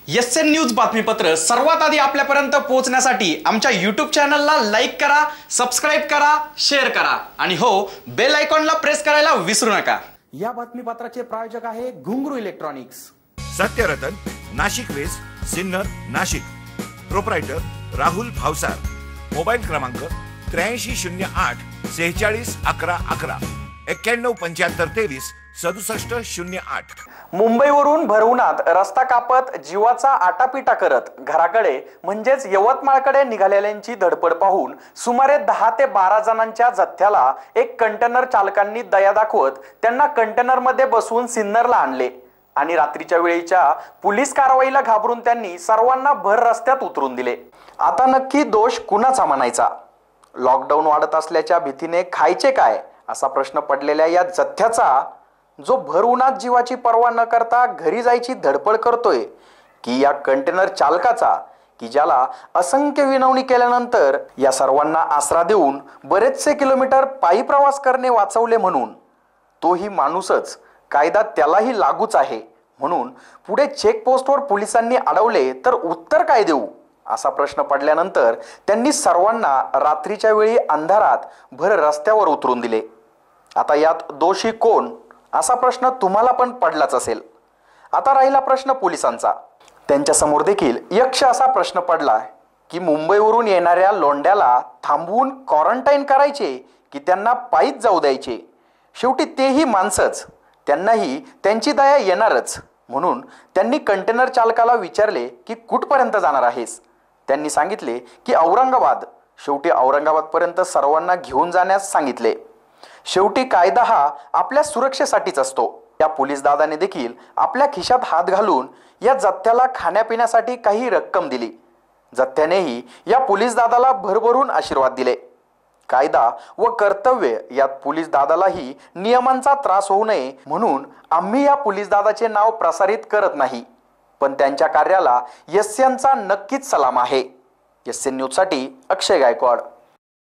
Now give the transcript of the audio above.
SN news बातमीपत्र सर्वात आधी आपल्यापर्यंत पोहोचण्यासाठी आमच्या YouTube चॅनलला लाईक करा, सबस्क्राइब करा, शेअर करा आणि हो बेल आयकॉनला प्रेस करायला विसरू नका। या बातमीपत्राचे प्रायोजक आहे Ghungru electronics. Satyaratan, Nashik west, Sinnar, Nashik. Proprietor Rahul Bhavsar. Mobile क्रमांक 8308 46 11 11 91 75 23 67 08। मुंबईवरून भरवणात रस्ता कापत जीवाचा आटापिटा करत घराकडे म्हणजेच यवतमाळकडे निघालेल्यांची धडपड पाहून सुमारे 10 ते 12 जणांच्या जथ्याला एक कंटेनर चालकांनी दया दाखवत त्यांना कंटेनरमध्ये बसवून सिन्नरला आणले आणि रात्रीच्या वेळेच्या पोलीस कारवाईला घाबरून त्यांनी सर्वांना भर रस्त्यात उतरून दिले। आता नक्की दोष कुणाचा म्हणायचा? लॉकडाऊन वाढत असल्याच्या भीतीने खायचे काय असा प्रश्न पडलेल्या या जथ्याचा जो भर उन्हात जीवाची पर्वा न करता घरी जायची धडपड करतोय की या कंटेनर चालकाचा की ज्याला असंख्य विनवणी केल्यानंतर या सर्वांना आसरा देऊन बरेचसे किलोमीटर पायी प्रवास करणे वाचवले म्हणून तोही माणूसच, कायदा त्यालाही लागूच आहे म्हणून पुढे चेकपोस्टवर पोलिसांनी अडवले तर उत्तर काय देऊ असा प्रश्न पडल्यानंतर त्यांनी सर्वांना रात्रीच्या वेळी अंधारात भर रस्त्यावर उतरून दिले। आता यात दोषी कोण असा प्रश्न तुम्हाला पण पडलाच असेल। आता राहिला प्रश्न पोलिसांचा। त्यांच्या समोर देखील यक्ष असा प्रश्न पडला की मुंबईवरून येणाऱ्या लोंड्याला थांबवून क्वारंटाईन करायचे की त्यांना पायीच जाऊ द्यायचे? शेवटी तेही माणसंच, त्यांनाही त्यांची दया येणारच म्हणून त्यांनी कंटेनर चालकाला विचारले की कुठपर्यंत जाणार आहेस? त्यांनी सांगितले की औरंगाबाद। शेवटी औरंगाबादपर्यंत सर्वांना घेऊन जाण्यास सांगितले। शेवटी कायदा हा आपल्या सुरक्षेसाठीच असतो। या पोलीस दादाने देखील आपल्या खिशात हात घालून या जथ्याला खाण्यापिण्यासाठी काही रक्कम दिली। जथ्यानेही या पोलीस दादाला भरभरून आशीर्वाद दिले। कायदा व कर्तव्य यात पोलीस दादालाही नियमांचा त्रास होऊ नये म्हणून आम्ही या पोलीस दादाचे नाव प्रसारित करत नाही, पण त्यांच्या कार्याला एसएनचा नक्कीच सलाम आहे। एसएन न्यूजसाठी अक्षय गायकवाड।